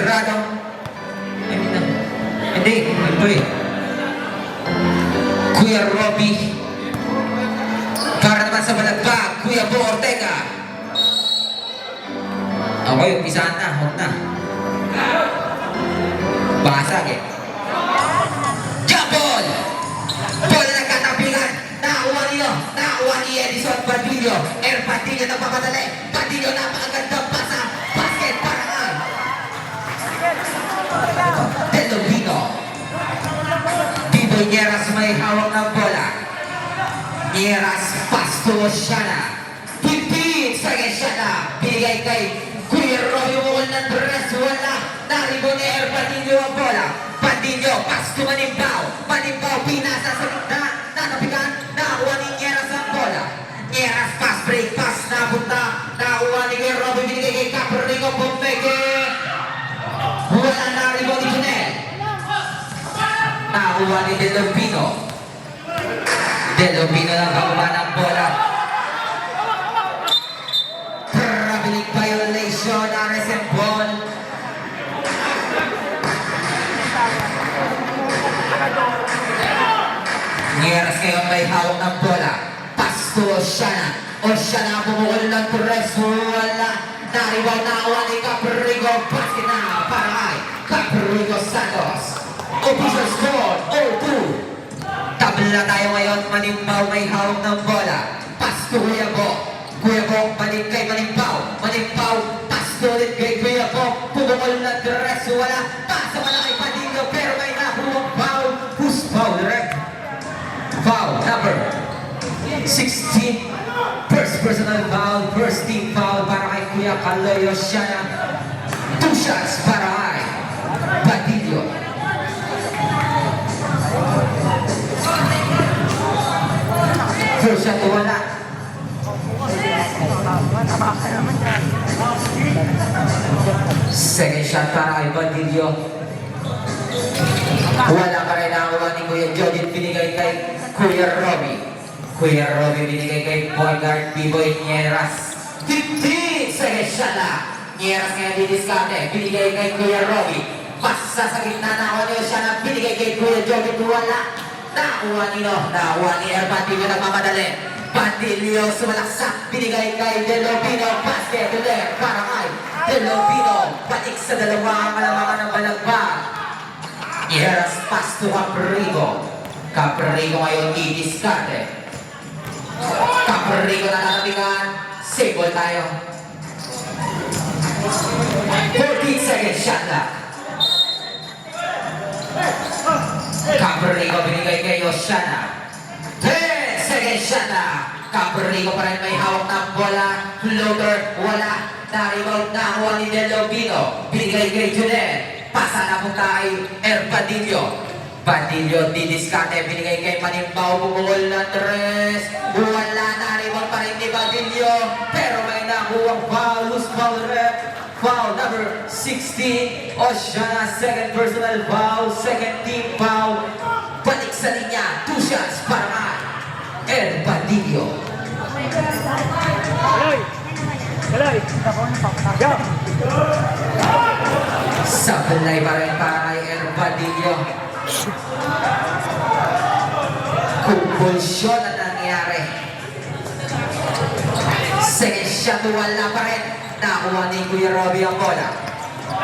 Sigurado. Hindi, ito eh. Kuya Robby. Para naman sa balagbag, Kuya Bo Ortega. Okay, umpisahan na, huwag na. Basag eh. Jabol! Bola na nagkatapilan. Nakuha ni Edison Padillo. Padillo na papadali. Padillo napakagandang pasa. Basket parangan. Delobino. Biboy Nieras may hawak ng bola. Nieras pasto siya na. 15 seconds siya na. Binigay kay Kuya Robby Mukul ng dress. Wala. Naribo ni Padillo ang bola. Padillo, pasto Manimbaw. Manimbaw, pinasa sa gitna. Natapikan. Nakuha ni Nieras ang bola. Nieras pass, break pass. Napunta. Nakuha ni Kuya Robby. Binigay kay Caprico. Pumeke. Wala naribo ni Junel. Nakuha ni Delobino. Delobino lang kakuha ng bola. Traveling violation. RSM ball. Nieras ngayon may hawak ng bola. Pasto Oshana. Oshana bumukol ng tres. Wala. Naribaw na awa ni Caprico. Basket na para kay Caprico Santos. Official score 0-2. Tabla tayo ngayon. Manimbaw may hawak ng bola. Pasto Kuya Bo. Kuya Bo balik kay Manimbaw. Manimbaw pasto ulit kay Kuya Bo. Bumukol ng tres. Wala. Pasa pala kay Padillo. Pero may nakuha foul. Who's foul? Direct. Foul number 16. First personal foul, first team foul para kay Kuya Kaloy Oshana. 2 shots para kay Padillo. First shot wala. Second shot para kay Padillo. Wala pa rin nakuha ni Kuya Jodin. Binigay kay Kuya Robby. Kuya Robby binigay kay Boyguard B-Boy Nieras. 15 seconds shot na. Nieras ngayon didiskarte. Binigay kay Kuya Robby. Pasa sa gitna na ako niyo siya na binigay kay Kuya Jodin. Wala. Nakuha nino. Nakuha ni Padillo nagmamadali. Padillo sumalaksak. Binigay kay Delobino. Basket ulit para kay Delobino. Balik sa dalawang malamangan ng balagbag. Nieras pass to Caprico. Caprico ngayon i-discarte. Caprico na natabigan. Save ball tayo. 14 seconds shot na. Caprico binigay kay Oshana. 10 seconds shot na. Caprico pa rin may hawak ng bola. Floater, wala. Na-rebound na kuha ni Delobino. Binigay kay Junel. Pasa na po kay Padillo. Padillo, didiskate, binigay kay Manimbaw, bumukol na tres. Wala na, rebound pa rin ni Padillo. Pero may nakuwang foul, loose foul rep. Foul number 16. Oshana, second personal foul, second team foul. Balik sa linya, 2 shots para kay Padillo. Kaloy! Yo! Sablay pa rin para kay Padillo. Kumpulsyon ang nangyari. Second shot, wala pa rin. Nakuha ni Kuya Robby ang bola.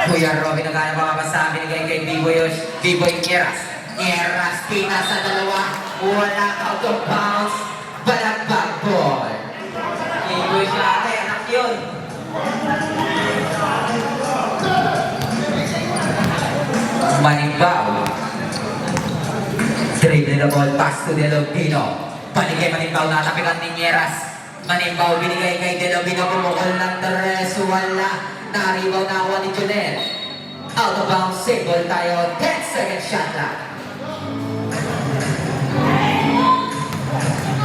Kuya Robby naghanap ang mabasa. Binigay kay B-Boy Nieras. Nieras, pinasa dalawa. Wala, out of bounds. Balagbag ball. B-Boy siya, anak yun. Manimbaw. Dribble the ball, pass to Delobino. Paligay Manimbaw, natapikan ni Nieras. Manimbaw binigay kay Delobino, bumukol ng tres. Wala. Na-rebound na ako ni Junel. Out of bounds, save ball tayo. 10 second shot na.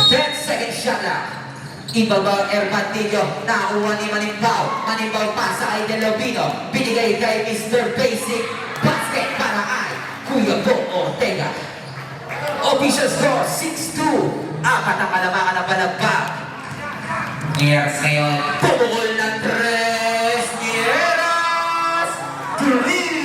10 second shot na. Ibabaw Padillo. Nakuha ni Manimbaw. Manimbaw pasa kay Delobino. Binigay kay Mr. Basic. Basket para kay Kuya Bo Ortega. Official score 6-2. Apat ang kalamakan ng balagbag. Nieras ngayon. Pumukol ng tres. Nieras! 3!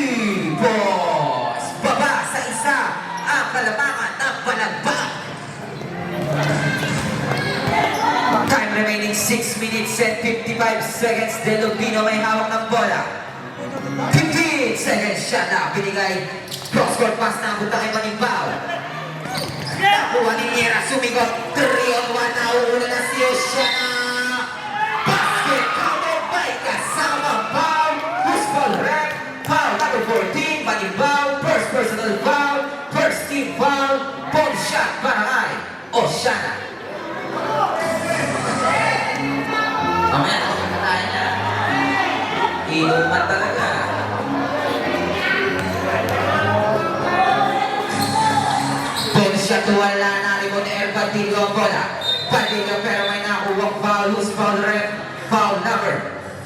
6 minutes and 55 seconds. De Lubino may hawak ng bola. 15 seconds shot na. Binigay. Cross-court pass na. Punta kay Manimbaw. Nakuha ni Niera. Sumigot. 3-on-1. Nauuna na si Oceana. Basket. Counted by kasama. Foul. Who's foul? Red. Foul number 14. Manimbaw. First personal foul. First team foul. Ball shot para kay Oceana. Mamaya ako katayin niya. Inuman talaga. Ball shot wala na. Rebound air. Badillo ang bola. Badillo pero may nakuwang foul. Who's foul? Ref. Foul number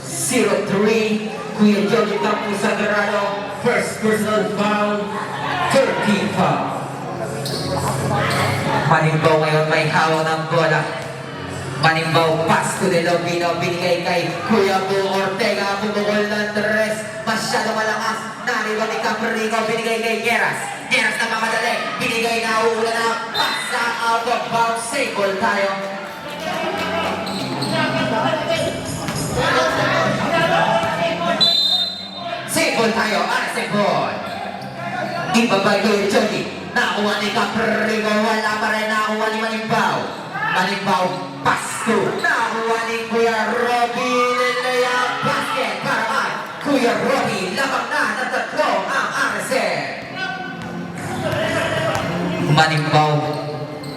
03. Kuya Jojo Campo Sagrado. First personal foul. 13 foul. Manimbaw ngayon may hawak ng bola. Manimbaw pass to De Lubino. Binigay kay Kuya Bo Ortega. Bumukol ng tres. Masyado malakas. Nariba ni Caprico. Binigay kay Geras. Geras na mamadali. Binigay na uula na. Pass na out of bounds. Save ball tayo. Save ball tayo. Save ball. Ibabay ko yung Jody. Nakuha ni Caprico. Wala pa rin. Nakuha ni Manimbaw. Manimbaw. Pass to. Nakuha ni Kuya Robby. Lilaya. Basket. Para kay Kuya Robby. Labang na ng tatlo ang RSM. Manimbaw.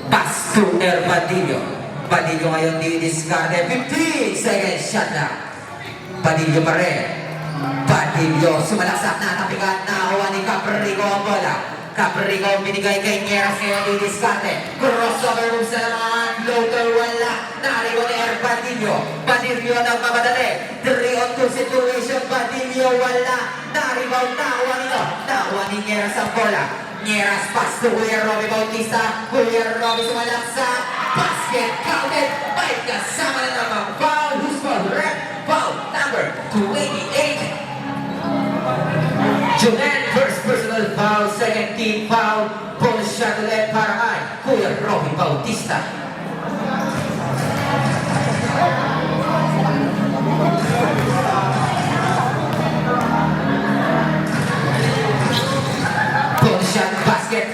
Pass to Badillo. Badillo ngayon di-discard. 15 seconds shot na. Badillo pa rin. Badillo. Sumalaksak na. Tapikan. Nakuha ni Caprico ang bola. Caprico binigay kay Nieras ngayon di-discarte. Crossover moves na naman. Floater wala. Narigo ni Badillo. Badillo nagmamadali. 3-on-2 situation. Badillo wala. Naribaw. Nakuha nito. Nakuha ni Nieras ang bola. Nieras pass to Kuya Robby Bautista. Kuya Robby sumalaksak. Basket counted. May kasama na naman. Foul. Who's foul? Red. Foul number 28. Junel, first personal foul, second team foul, bonus shot ulit para kay Kuya Robby Bautista. Bonus shot, basket,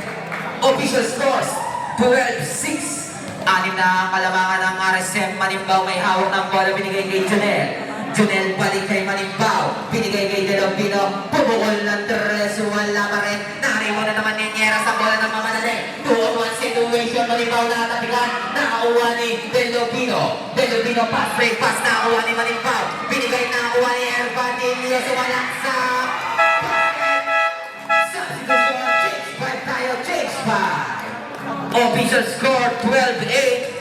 official scores, 12-6. Anim na ang kalamangan ng RSM. Manimbaw may hawak ng bola, binigay kay Junel. Junel balik kay Manimbaw. Binigay kay De Lubino. Pumukol ng tres. Wala pa rin. Naribo na naman ni Nieras sa bola ng mamadali. 2-on-1 situation. Manimbaw na tapikan. Nakakuha ni De Lubino. De Lubino pass break pass. Nakakuha ni Manimbaw. Binigay nakakuha ni Badillo. Sumalaksak. Substitution. Change 5 tayo. Change 5. Official score 12-8.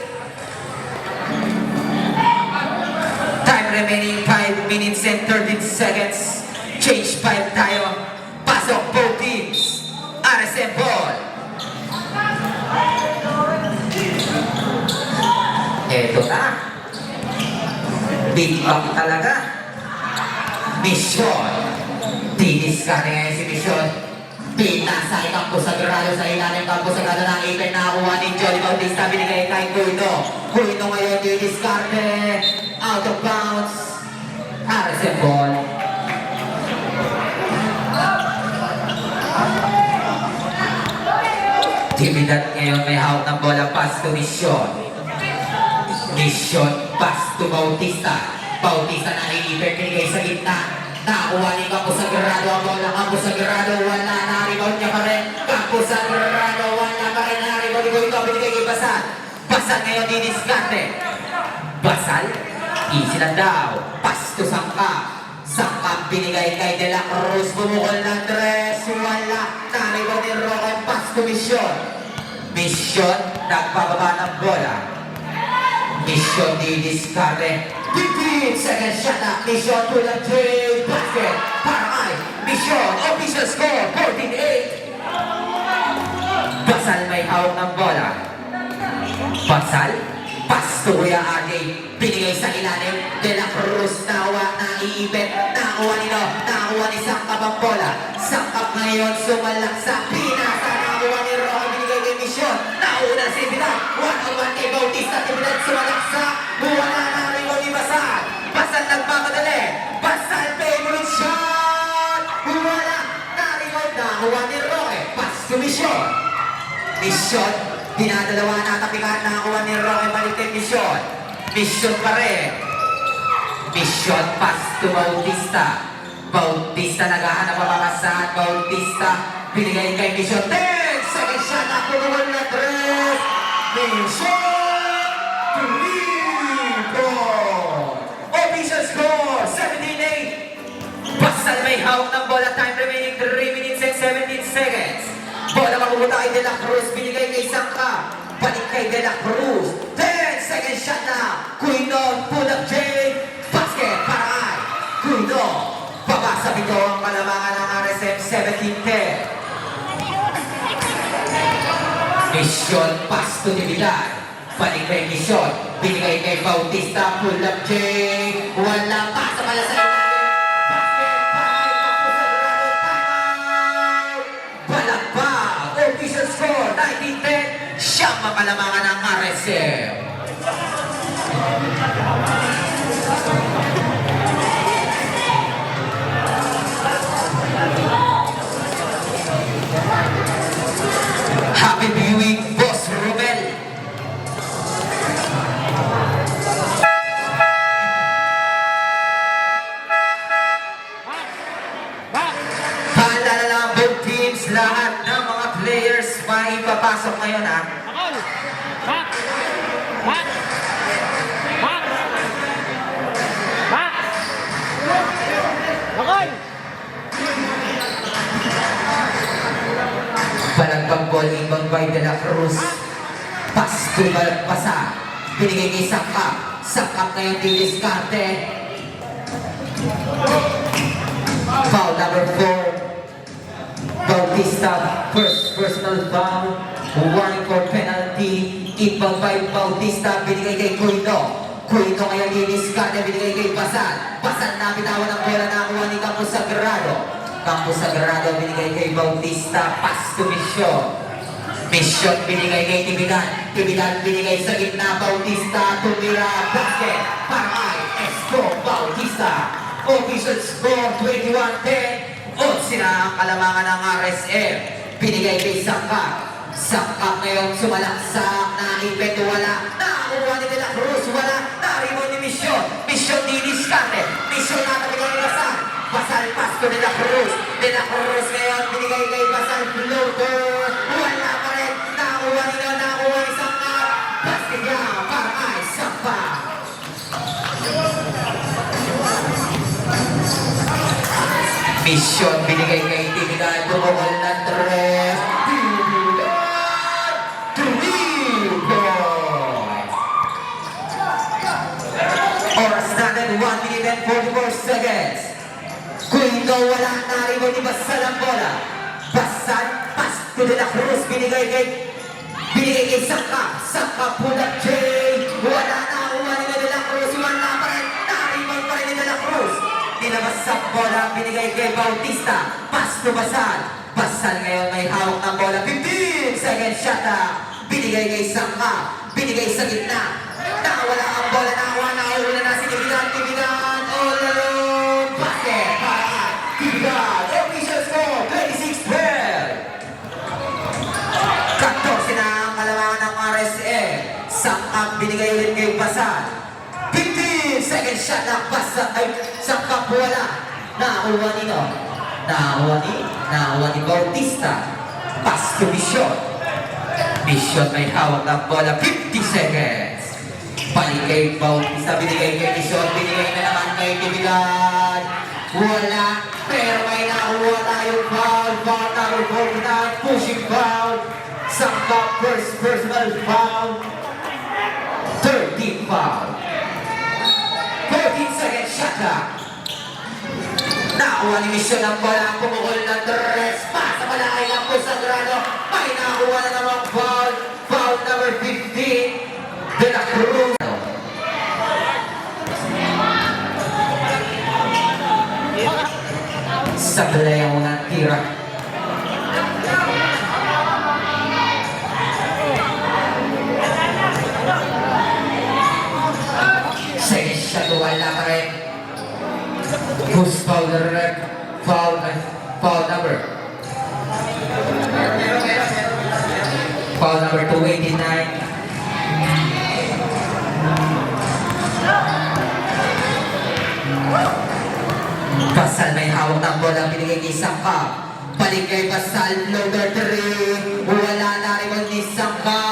Time remaining 5 minutes and 13 seconds. Change 5 tayo. Pasok both teams. RSM ball. Eto na. Big up talaga. Mission. Tinis ka na ngayon si Mission. Pinasa ay Campo Sagrado sa ilalim Campo Sagrado ng ipin. Nakakuha ni Jolly Bautista. Binigay kay Cuino. Cuino ngayon di-discarte. Out of bounds. RSM ball. Trinidad ngayon may hawak ng bola. Pass to Mission. Mission. Pass to Bautista. Bautista na iipin. Binigay sa gitna. Nakuha ni Campo Sagrado ang bola. Campo Sagrado wala na. Rebound niya pa rin. Campo Sagrado wala pa rin. Rebound ito. Binigay kay Basal. Basal ngayon di-discarte. Basal. Easy lang daw. Pass to Sangka. Sangka binigay kay De La Cruz. Bumukol ng tres. Wala. Naribaw ni Roque. Pass to Mission. Mission. Nagbababa ng bola. Mission di-discarte. 15 seconds shot na. Mission to the trade. Basket. Para kay Mission. Official score. 14-8. Basal may hawak ng bola. Basal. Pass to Kuya RJ. Binigay sa ilalim. De La Cruz. Nawa. Naiibet. Nakuha nito. Nakuha ni Sangkap ang bola. Sangkap ngayon. Sumalaksak. Pinasa. Nakuha ni Roque. Binigay kay Mission. Nauna si Vidal. 1-on-1 kay Bautista. Vidal sumalaksak. Wala na. Mission, dinadalawa na tapikan nakakuha ni Roque Baliktad. Mission, mission pa rin. Mission, pass to Bautista. Bautista naghahanap ang makasahan. Bautista, binigay kay Mission. 10 seconds shot na pumukol na 3. Mission, 3 official score, 17-8. Basal may hawak ng bola. Time remaining 3 minutes and 17 seconds. Bola mapupunta kay De La Cruz. Binigay kay Sangka. Balik kay De La Cruz. 10 seconds shot na. Cuino, pull up J. Basket para kay Cuino. Pabasa ito ang kalamangan ng RSM 17-10. Mission, pass to Dividad. Balik kay Mission. Binigay kay Bautista. Pull up J. Wala pa sa pala sa ilalim. Basket para kay Campos Sagrado. Balag pa. Official score 19-10. Siyang makalamangan ng RSM. Happy viewing, Boss Romel. Paalala lang, both teams, lahat ng mga players may papasok ngayon ha. Back! Back! Back! Back! Okay! Balagbang ball inbound by De La Cruz. Pass to Balagpasa. Binigay kay Sakap. Sakap ngayon diniskarte. Foul number 4. Bautista, first personal foul. Warning for penalty. Inbound by Bautista. Binigay kay Cuino. Cuino ngayon diniskarte. Binigay kay Basal. Basal na bitawan ng bola na kuha ni Campos Sagrado. Campos Sagrado binigay kay Bautista, pass to Mission. Mission binigay kay Tibidan. Tibidan binigay sa gitna, Bautista, tumira, basket, para kay Esco Bautista. Official score 21-10. Odds na ang kalamangan ng RSM. Binigay kay Sangka. Sangka ngayon sumalaksak, naipet, wala. Nakakuha ni De La Cruz, wala. Narimo ni Mission. Mission diniskarte. Mission natabigay ni Basal. Basal pass to De La Cruz. De La Cruz ngayon binigay kay Basal floater. Wala pa rin. Nakakuha ni Sangka. Basket niya para kay Sangka. Mission binigay kay Tibidan. Tumukol na 3. Oras natin 1 minute and 44 seconds. Cuino wala, narimo ni Basal ang bola. Basal, pass to De La Cruz, binigay kay Sangka. Sangka pull up J. Wala na, umani na De La Cruz, wala pa rin. Narimo pa rin ni De La Cruz. Nilabas sa bola, binigay kay Bautista. Pass to Basal. Basal ngayon may hawak ng bola. 15 seconds shot na. Binigay kay Sangka. Binigay sa gitna. Nawala ang bola, nauna na si Tibidan. Tibidan, all alone. Basket para Tibidan. Official score, 26-12. 14 na ang kalamangan ng RSM. Sangka binigay ulit kay Basal. 15 second shot na Basal. Ay, Sangka wala. Nakakuha nino. Nakakuha ni Bautista. Pass to Mission. Mission may hawak ng bola. 50 seconds. Balik kay Bautista, binigay kay Mission, binigay na naman kay Tibidan. Wala, pero may nakuha tayong foul. Foul number 49, pushing foul. Sangka first personal foul. 13 foul. 14 seconds shot clock. Nakuha ni Mission ang bola, pumukol ng 3. Pasa pala kay Campos Sagrado. May nakuha na namang foul. Foul number 15. De La Cruz. Sa play ang mga tira. Second shot, wala pa rin. Who's foul the red? Foul number. hawak ng bola, binigay kay Sangka. Balik kay Basal, floater 3. Wala na rin ni Sangka.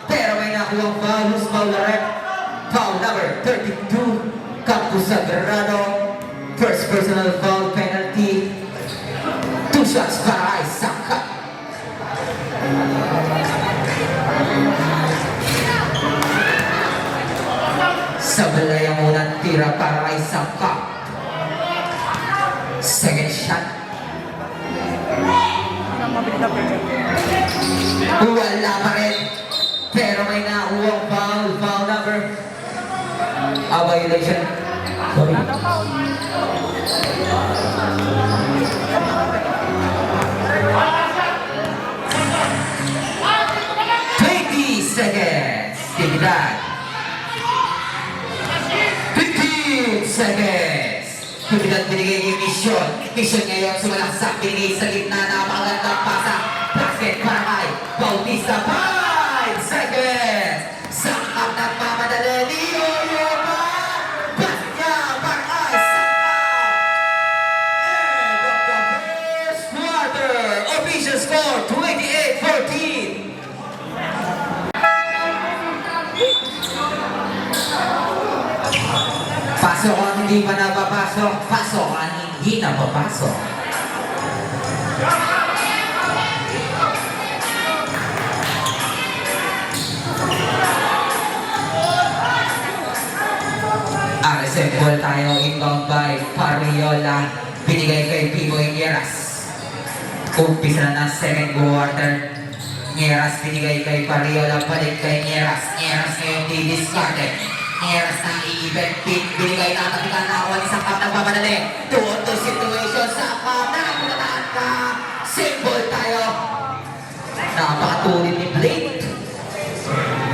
Pero may nakuha foul, who's foul na rin? Foul number 32, Campos Sagrado. First personal foul penalty. 2 shots para kay Sangka. Sa balay ang unang tira para kay Sangka. Second shot. Wala pa rin. Pero may nakuha foul. Foul number. Violation. Sorry. 20 seconds. Tignan. 15 seconds. Tignan binigay yung mission. Mission ngayon sumalaksak. Binigay sa gitna na magandang pasa. Basket para kay Bautista. 5 seconds. Sangkap ng mamadali. Leo Yoma. Basket niya para kay Sangkap. End of the first quarter. Official score 28-14. Pasok ang hindi pa napapasok. Pasok ang hindi napapasok. RSM ball tayo. Inbound by Parriola. Binigay kay Pivo Nieras. Umpisa na ng second quarter. Nieras binigay kay Parriola. Balik kay Nieras. Nieras ngayon di-discarded. Nieras na i-event pin. Binigay na kapitan na ako. Isang kap nagpapadali. 2-on-2 situation sa kap. Nakapunatahan ka. Symbol tayo. Napakatulid ni Blake.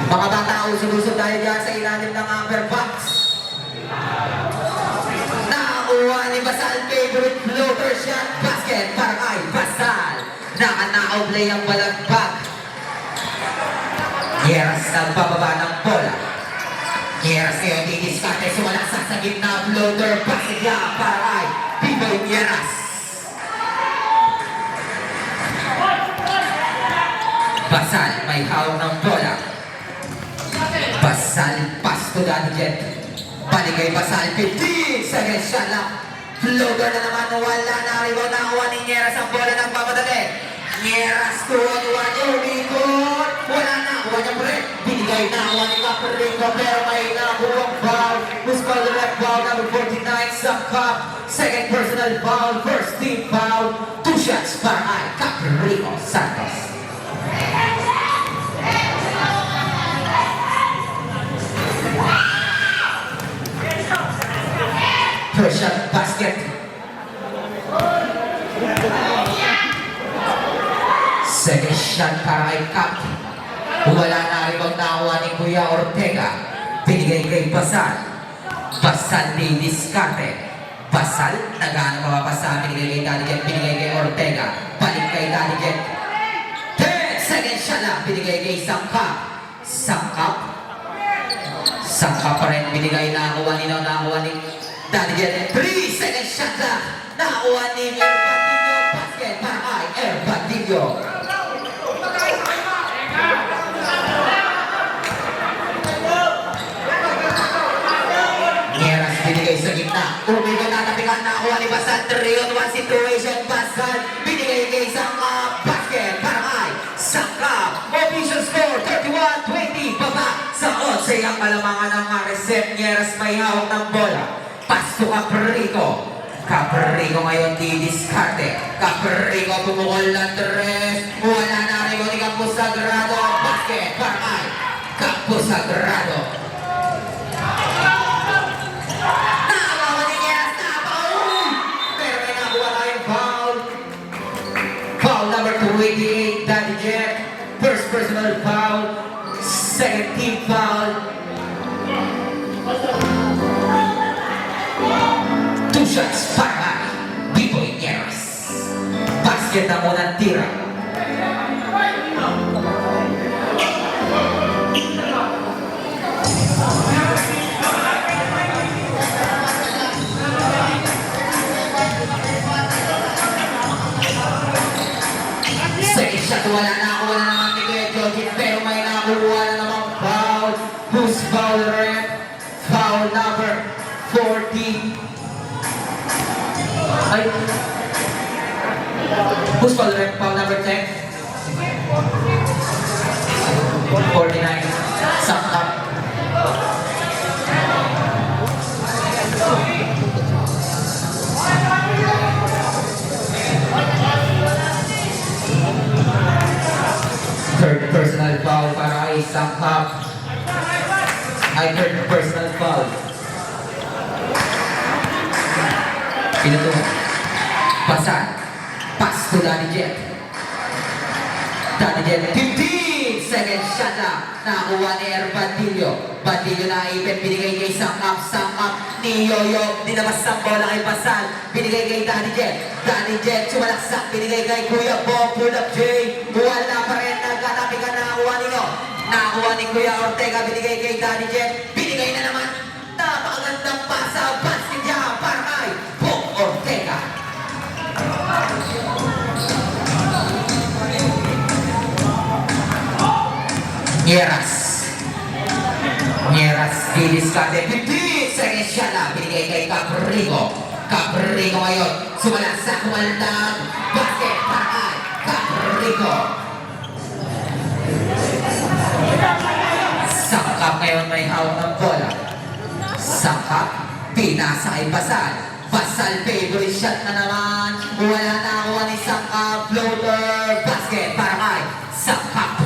Mga bata usog-usog tayo dyan sa ilalim ng upper box. Nakakuha ni Basal. Favorite floater shot. Basket para kay Basal. Naka-na-outplay ang balagbag. Nieras nagbababa ng bola. Nieras ngayon didiskarte, sumalaksak sa gitna, floater, basket niya para kay Pivoy Nieras. Basal, may hawak ng bola. Basal, pass to Daddy Jet. Balik kay Basal, 15 seconds shot lang. Floater na naman, wala na, rebound nakuha ni Nieras ang bola ng papadali. Nieras, 2-on-1, umikot. Wala na, kuha niya break. Binigay na kuha ni Caprico, pero may nakuha foul. Who's called the left foul, number 49, Sangka. Second personal foul, first team foul. 2 shots para kay Caprico Santos. First shot, basket. Second shot para kay Cap. Wala na rin ang nakuha ni Kuya Ortega. Binigay kay Basal. Basal di diskarte. Basal, nagana mapapasa. Binigay kay Daddy Jet. Binigay kay Ortega. Balik kay Daddy Jet. 10 second shot lang. Binigay kay Sangka. Sangka. Sangka pa rin. Binigay na nakuha ni Daddy Jet. 3 second shot lang. Nakuha ni Erbandillo. Basket para kay Erbandillo. Nieras binigay sa gitna. Umigo na tapikan na kuha ni Basal. 3-on-1 situation. Basal binigay kay Sangka. Basket para kay Sangka. Official score 31-20. Baba sa 11 ang kalamangan ng RSM. Nieras may hawak ng bola. Pass to Caprico. Caprico ngayon di-discarte. Caprico bumukol ng 3. Wala na rin ni Campos Sagrado. Basket para kay Campos Sagrado. Nakakawa ni Nieras na foul. Pero may nakuha tayong foul. Foul number 288, Daddy Jet. First personal foul. Second team foul. 2 shots para Pivoy Nieras. Basket na munang tira. Who's foul rep? Foul number 40. Ay. Who's foul rep? Foul number 10? 49. Sakap. Third personal foul para kay Sakap. Ay, third personal foul. Pinuto. Pasan. Pass to Danny Jet. Danny Jet. 15 second shot na. Nakakuha ni Bandillo. Bandillo na ipin. Binigay kay Sakap. Sakap ni Yoyo. Dinabas ang bola kay Pasan. Binigay kay Danny Jet. Danny Jet. Sumalaksak. Binigay kay Kuya Bob. Pull up J. Wala pa rin. Nagkatapikan. Nakakuha nino. Nakakuha ni Kuya Ortega. Binigay kay Danny Jet. Binigay na naman. Napakagandang pasa. Basket niya para kay Bob Ortega. Nieras didiskarte 15 second shot na binigay kay Caprigo. Caprigo ngayon sumalaksak kumaldag basket para kay Caprigo. Sakap ngayon may hawak ng bola. Sakap pinasa kay Basal. Basal favorite shot na naman. Wala na akuha ni Sakap. Floater basket para kay Sakap.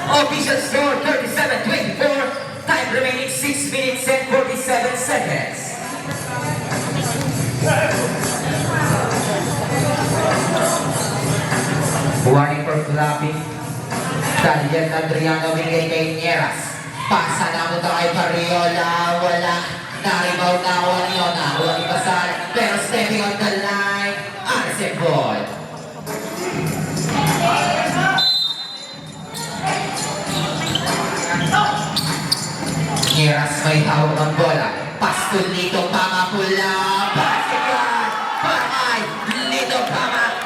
Official score 37-24. Time remaining 6 minutes and 47 seconds. Warning for clapping. Daniel Adriano bigay kay Nieras. Pasa na mo kay Pariola. Wala. Na-rebound na ako niyo. Nakuha ni Basal. Pero stepping on the line. Arce ball. Nieras may hawak ng bola. Pastol nito Pama pula. Basket yan. Paramay. Nito Pama.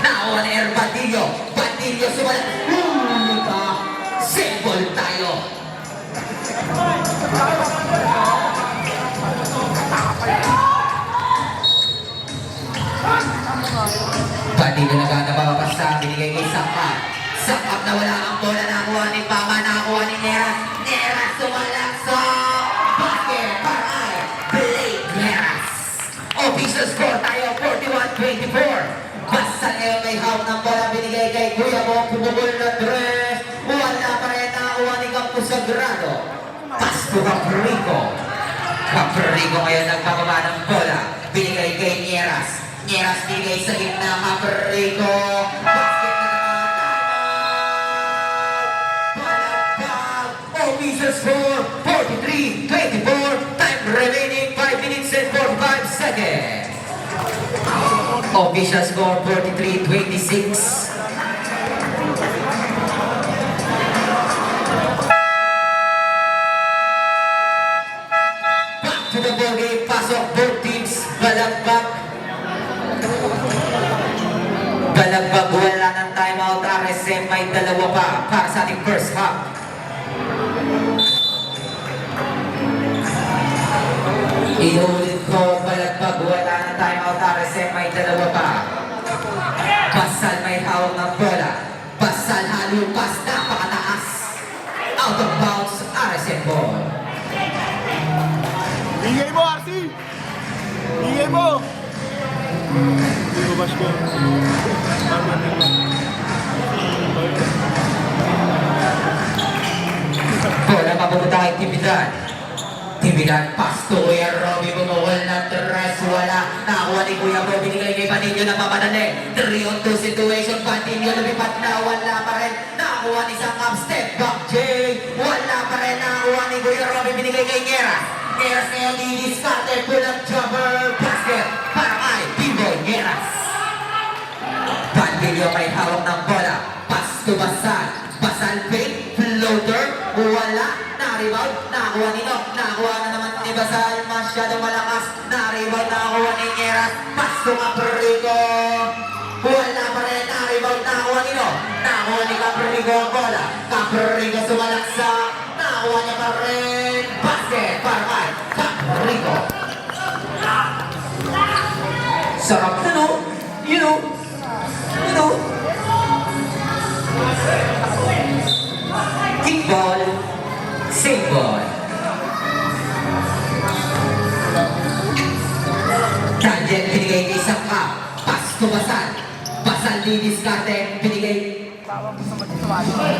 Nakuha ni Bandillo. Bandillo sumala. Huli pa. Simple tayo. Bandillo nagkakababasa. Binigay kay Sakap. Sakap na wala ang bola. Nakuha ni Pama. Nakuha ni Nieras. Nieras sumalaksak. Basket para kay Blake Nieras. Official score tayo 41-24. Basta ngayon may hawak ng bola. Binigay kay Kuya Mo. Pumugol na dress. Wala pa rin. Nakuha ni Campo Sagrado. Pass to Caprico. Caprico ngayon nagpapaba ng bola. Binigay kay Nieras. Nieras binigay sa gitna. Caprico. Basket na naman. Official score 43-24. Time remaining 5 minutes and 45 seconds. Official score 43-26. Back to the ball game. Pasok both teams. Balagbag. Balagbag wala ng timeout. RSM may dalawa pa para sa ating first half. Inulit ko, Balagbag wala ng timeout. RSM may dalawa pa. Basal may hawak ng bola. Basal halo pass, napakataas. Out of bounds, RSM ball. Ingay mo, RC! Ingay mo! Hindi ko ba siya? Bola papunta kay Tibidad. Tibidad, pass to Kuya Robby, bumawal ng tres, wala. Nakakuha ni Kuya Robby, binigay kay Bandillo na mamadali. 3-on-2 situation, Bandillo lumipat na, wala pa rin. Nakakuha ni Sakap, step back J. Wala pa rin, nakakuha ni Kuya Robby, binigay kay Nieras. Nieras ngayon, didiskarte, pull up jumper, basket, para kay Biboy Nieras. Bandillo may hawak ng bola, pass to Basal. Basal fake, floater, wala. Na-rebound, nakakuha ni Nock, nakakuha na naman ni Basal, masyadong malakas. Na-rebound, nakakuha ni Nieras, pass to Caprico. Wala pa rin, na-rebound, nakakuha ni Nock. Nakuha ni Caprigo ang bola. Caprigo sumalaksa. Nakuha niya pa rin. Basket para kay Caprigo. Sarap na no? You know? Kickball. Save ball. Tangent binigay kay Saka. Pass to Basal. Basal didiskarte. Binigay.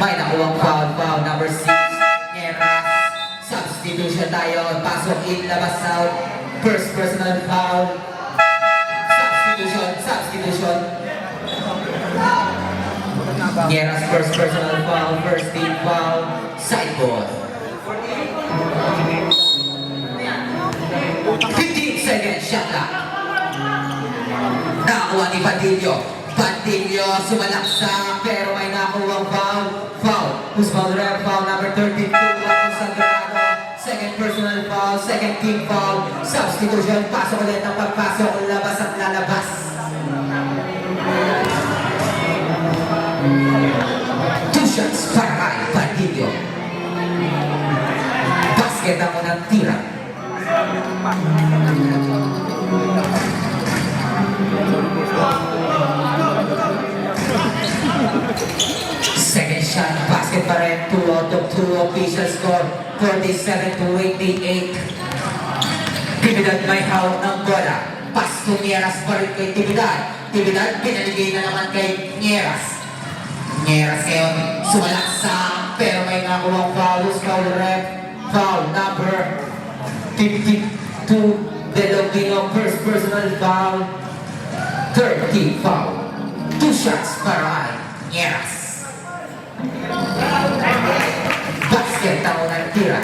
May nakuwang foul number 6. Nieras. Substitution tayo. Pasok in, labas out. First personal foul. Substitution. Nieras first personal foul. First team foul. Side ball. 15 seconds shot clock. Nakuha ni Padillo. Padillo sumalaksa pero may nakuha foul. Who's foul the ref? Foul number 32. Sangrado. Second personal foul. Second team foul. Substitution. Pasok ulit ang pagpasok. Labas at lalabas. Two shots para kay Padillo. Basket ang unang tira. Second shot, basket pa rin. 2 out of 2. Official score 47-88. Tibidad may hawak ng bola. Pass to Nieras pa rin kay Tibidad. Tibidad pinaligay na naman kay Nieras. Nieras ngayon sumalaksa pero may nakuha foul. Foul ref. Foul number 52. Delogino first personal foul. Third team foul. 2 shots para Nieras. Basket ang unang tira.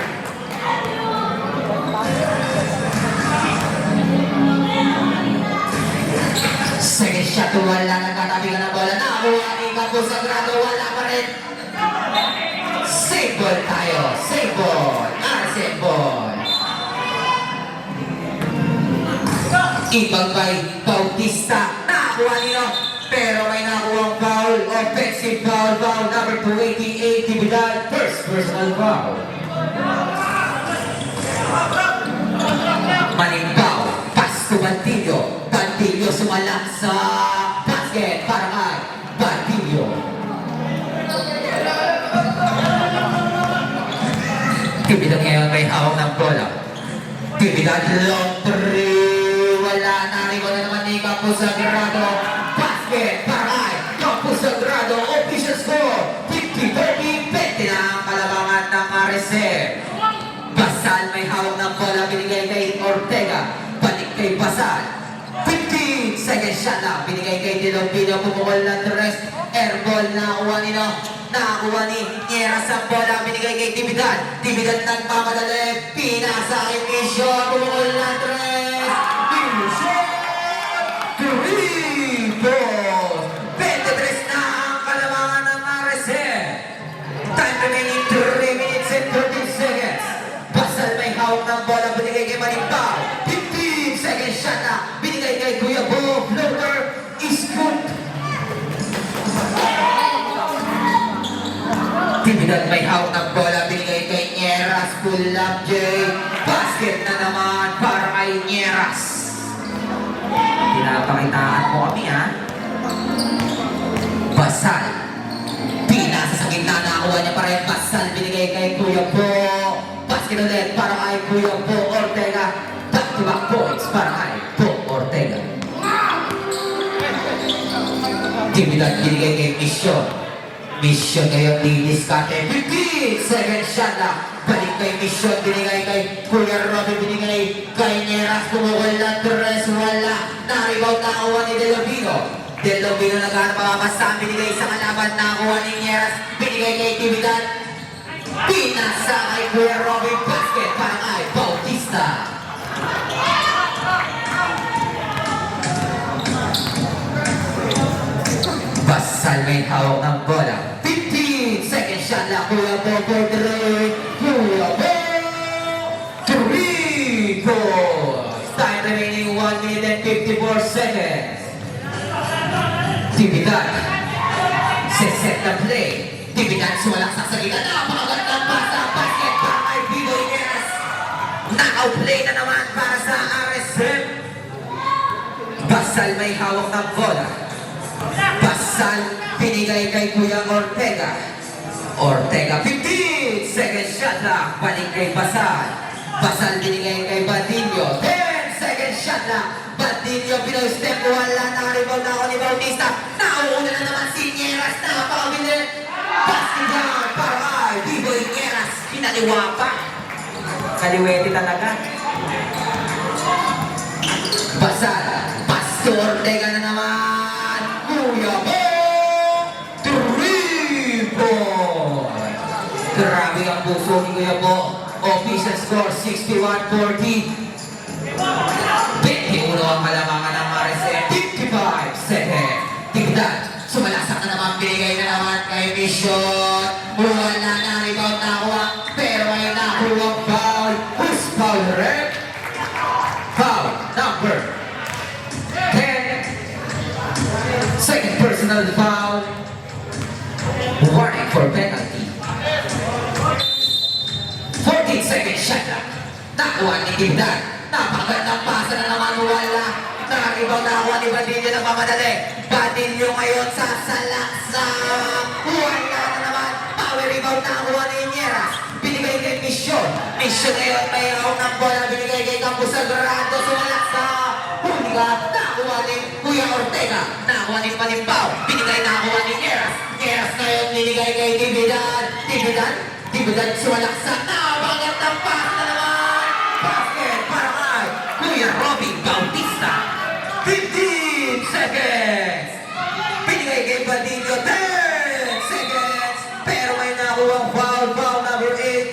Second shot, wala nagkatabi ka ng bola. Nakuha ni Capo Sagrado, wala pa rin. Save ball tayo. Save ball. Save ball. Ibang by Bautista. Nakuha nila. Pero may nakuha foul. Offensive foul. Foul number 288. Tibidad. First personal foul. Malimbaw. Pass to Bantillo. Bantillo sumalak sa basket para kay Bantillo. Tibidad ngayon may hawak ng bola. Tibidad long three. Wala na. Rigo na naman ni Capo Sagrado. Basket para kay Capo Sagrado. Official score 50-30. 20 na ang kalabangan ng Maricel. Basal may hawak ng bola. Binigay kay Ortega. Balik kay Basal. 15 second shot na. Binigay kay Dilopino. Pumukol ng tres. Airball na kuha nila. Nakakuha ni Nieras ang bola. Binigay kay Tibidad. Tibidad nagmamadali. Pinasa kay Misho. Pumukol ng tres. Misho! 3 balls. 23 na ang kalamangan ng Maricel. Time remaining 3 minutes and 30 seconds. Basal may hawak ng bola. Binigay kay Manimpaw. 15 second shot na. Binigay kay Kuya Bo. Floater is good. Tibidad may hawak ng bola. Binigay kay Nieras. Pull up J. Basket na naman para kay Nieras. Pinapakitaan mo kami ha. Basal. Pinasa sa gitna. Nakakuha niya pa rin. Basal binigay kay Kuya Bo. Basket ulit para kay Kuya Bo Ortega. Back-to-back points para kay Bo Ortega. Tibidad binigay kay Mission. Mission ngayon didiskarte. 15 second shot na. Balik kay Mission. Binigay kay Kuya Robin. Binigay kay Nieras. Pumukol na tres. Wala. Naribaw na kuha ni Delobino. Delobino nagkaroon makakasama. Binigay sa kalaban. Nakuha ni Nieras. Binigay kay Tibidad. Pinasa kay Kuya Robin. Basket para kay Bautista. Basal may hawak ng bola. 15 second shot na. Kuya Bo for 3. Kuya Bo 3 goals. Time remaining 1 minute and 54 seconds. Tibidad Set na play. Dibidan sumalaksak sa gitna. Napakagandang pasa. Basket para kay Biboy Neras. Knockout play na naman para sa RSM. Basal may hawak ng bola. Basal binigay kay Kuya Ortega. Ortega 15 second shot lang. Balik kay Basal. Basal binigay kay Badillo. 10 second shot lang. Badillo pinag-step. Wala na rebound na ako ni Bautista. Nauuna na naman si Nieras. Napakabilin. Basket down para kay Biboy Nieras. Kinaliwa pa. Kaliwete talaga. Basal. Pasto Ortega na naman. Kuya Bo. 3 point. Grabe ang puso ni Kuya Bo. Official score 61-40. 21 ang halamangan ng RSM. 55 second. Tignan. Sumalasak na naman. Binigay na naman kay Mission. Wala na rebound nakuha. Pero ay nakuha foul. Who's foul, Rep? Foul number 10. Second personal foul. Warning for penalty. 14 second shot lang. Nakuha ni Tignan. Napagandang pasa na naman wala. Nakaribaw na ako ni Badillo na mamadali. Badillo ngayon sa salaksak. Wala na naman. Power rebound na ako ni Nieras. Binigay kay Mission. Mission ngayon may hawak ng bola. Binigay kay Campo Sagrado. Sumalaksak. Huli ka. Nakuha ni Kuya Ortega. Nakuha ni Panimbaw. Binigay na ako ni Nieras. Nieras ngayon binigay kay Dibidan. Dibidan sumalaksak. Napagandang pasa na naman. Basket para kay Kuya Robin Bautista. 15 seconds. Binigay kay Badillo. 10 seconds. Pero may nakuha foul. Foul number 8.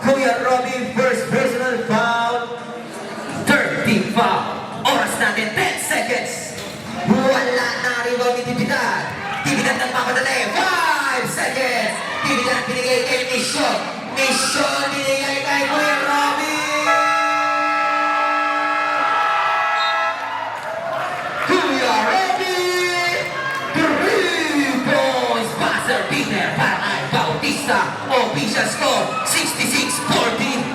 Kuya Robin first personal foul. 13 foul. Oras natin 10 seconds. Wala na rebound ni Dibidan. Dibidan ng papadali. 5 seconds. Dibidan binigay kay Mission. Mission binigay kay Kuya Robin. Kuya Robin. 3 points. Buzzer beater para kay Bautista. Official score 66-40.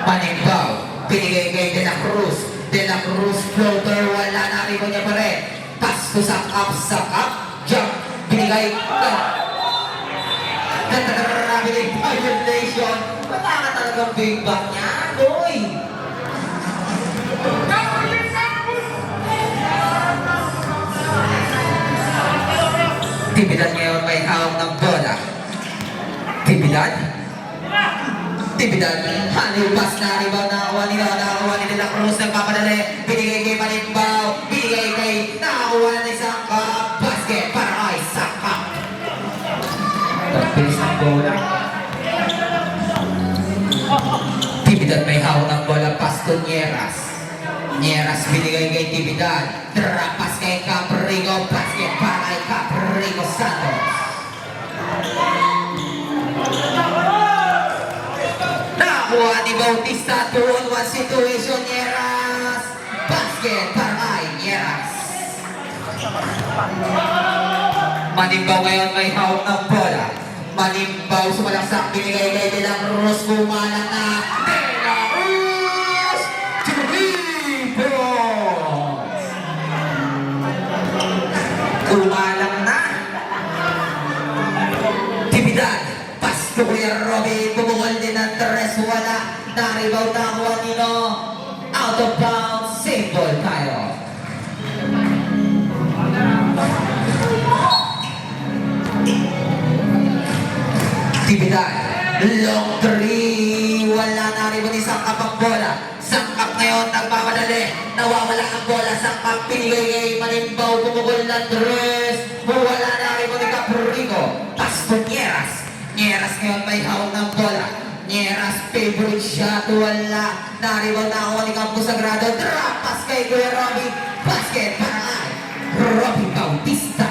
Panimbaw, binigay kay De La Cruz. De La Cruz floater, wala na rin niya pa rin. Pass to sakap, jump, binigay kay Nabiling violation. Wala ka talagang big back niya, boy. Tibidan ngayon may hawak ng bola. Tibidan, Hanil pass na rebound nakakuha ni De La Cruz. Nagpapadali, binigay kay Panimbaw, binigay kay nakakuha na isang basket para kay Saka. Tapos ang bola. Tibidan may hawak ng bola, pass to Nieras. Nieras binigay kay Tibidan. Drop pass kay Caprigo, basket para kay Caprigo Santos. Nakuha ni Bautista, 2-on-1 situation, Nieras. Basket para kay Nieras. Manimbaw ngayon may hawak ng bola. Manimbaw sumalaksak, binigay kay De La Cruz, kumalang na. De La Cruz! 3 points! Kumalang na. Tibidan. Pasto Kuya Robin, bumukol din ng tres, wala. Na-rebound na ako nino. Out of bounds, save ball tayo. Tibidan, long three, wala na-rebound, isang kapang bola. Sangkap ngayon, nagpapadali. Nawawala ang bola, sangkap, pinigay kay Manimbaw, bumukol ng tres. Wala na-rebound ni Caprigo. Pasto Nieras. Nieras ngayon may hawak ng bola. Nieras favorite shot, wala. Na-rebound na ako ni Campo Sagrado. Drop pass kay Kuya Robin. Basket para kay Robin Bautista.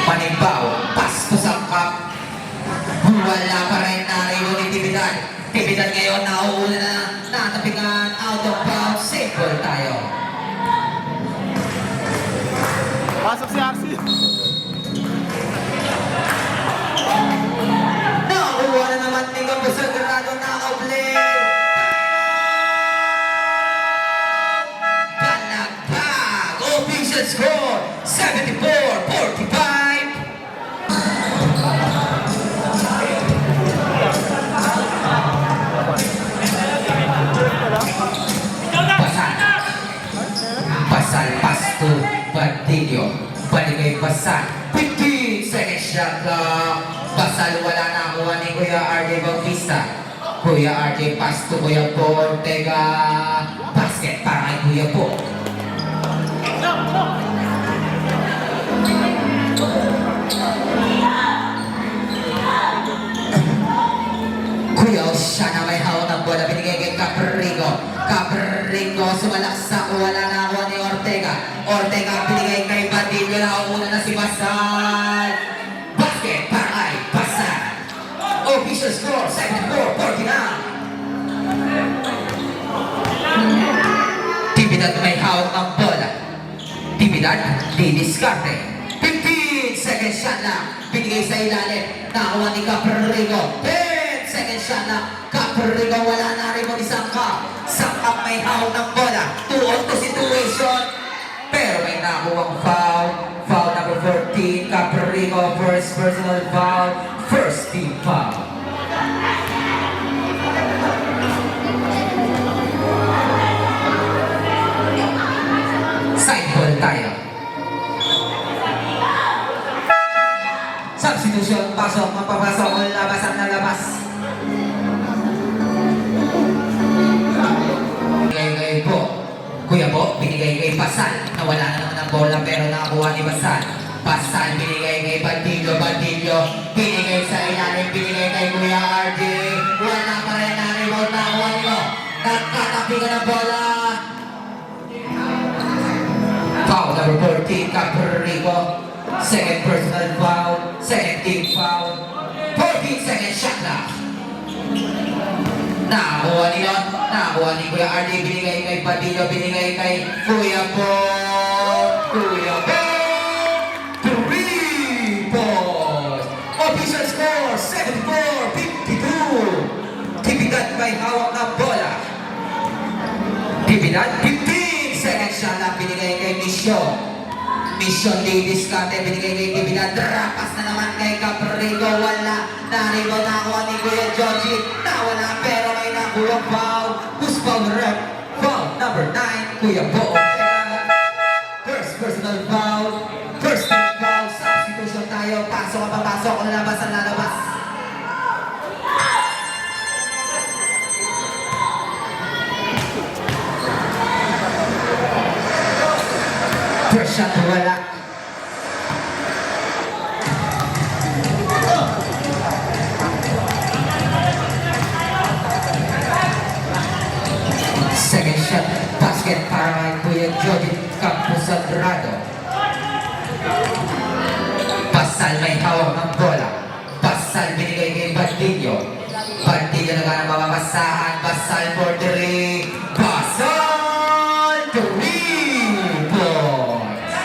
Panimbaw, pass to Sangkap. Wala pa rin naribo ni Tibidad. Tibidad ngayon nauuna na natapikan out of bounds. Safe ball tayo. Pasok si RC. Nakuha na naman ni Kapusag Grado na outlet. Palagpag! Official score, 74-45. Pasal Pasto Badillo. Baligay Pasal. 15 seconds shot lang. Pasal wala na kuha ni Kuya RJ Bautista. Kuya RJ Pasto, Kuya Ortega. Basket para kay Kuya Po. Kuya siya na may hawak ng bola. Binigay kay Caprigo. Caprigo sumalaksak. Wala na kuha ni Ortega. Ortega binigay kay Badillo. Nauna na si Basal. Basket para kay Basal. Official score 74-49. Tibidad may hawak ng bola. Tibidad, didiskarte. 15 seconds shot lang. Binigay sa ilalim. Nakuha ni Caprigo. 10 seconds shot lang. Caprigo wala na rin mo ni Sangkap. Sangkap may hawak ng bola. 2-on-2 situation. Pero may nakuha foul. Foul number 14. Caprigo, first personal foul. First team foul. Side ball tayo. Substitution, pasok, mapapasok, labas at nalabas. Binigay kay Po. Kuya Po, binigay kay Basal. Nawala na naman ang bola pero nakakuha ni Basal. Basal, binigay kay Badillo. Badillo, binigay sa ilalim, binigay kay Kuya RJ. Wala pa rin na rebound na kuha nyo. Nagkatapi ka ng bola. Foul number 14, Caprigo. Second personal foul, second team foul. 14 second shot lang. Nakakuha ni yun. Nakakuha ni Kuya RJ. Binigay kay Badillo. Binigay kay Kuya Po. Kuya Po. 3 balls. Official score, 74-52. Tibidad may hawak ng bola. Tibidad, 15 second shot lang. Binigay kay Mission. Mission Davis Kate, binigay kay Tibidad. Rapas na naman kay Caprigo. Wala. Naribo na ako ni Kuya Joji. Nawala pero may nakuha foul. Who's foul rep? Foul number 9. Kuya Po. First personal foul. First team foul. Substitution tayo. Pasok ang papasok. Lalabas ang lalabas. First shot wala. Second shot, basket para kay Kuya Jody Camposagrado. Basal may hawak ng bola. Basal binigay kay Badillo. Badillo na nga mamasahan. Basal for 3. Basal 3 points.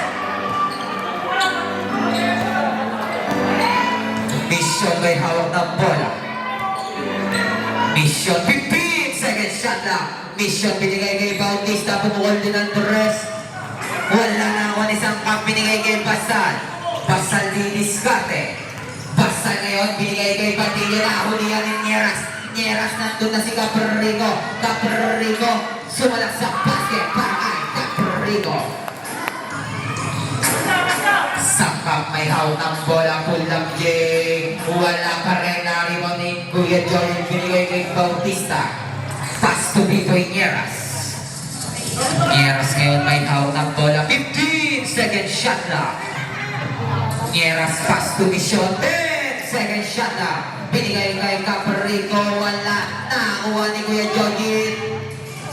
Mission may hawak ng bola. Mission 15 second shot lang. Mission binigay kay Bautista. Pumukol din ang dress. Wala na ako ni Sangkap. Binigay kay Basal. Basal didiskate. Basal ngayon binigay kay Badillo. Nahulihan ni Nieras. Nieras nandun na si Caprigo. Caprigo sumalak sa basket para kay Caprigo. Sangkap may hawak ng bola. Pull-up game. Wala pa rin na rebound ni Kuya Jordan. Binigay kay Bautista. Pass to Bitoy Nieras. Nieras ngayon may hawak ng bola. 15 second shot lang. Nieras pass to Mission. 10 second shot lang. Binigay kay Caprigo. Wala. Nakakuha ni Kuya Jordan.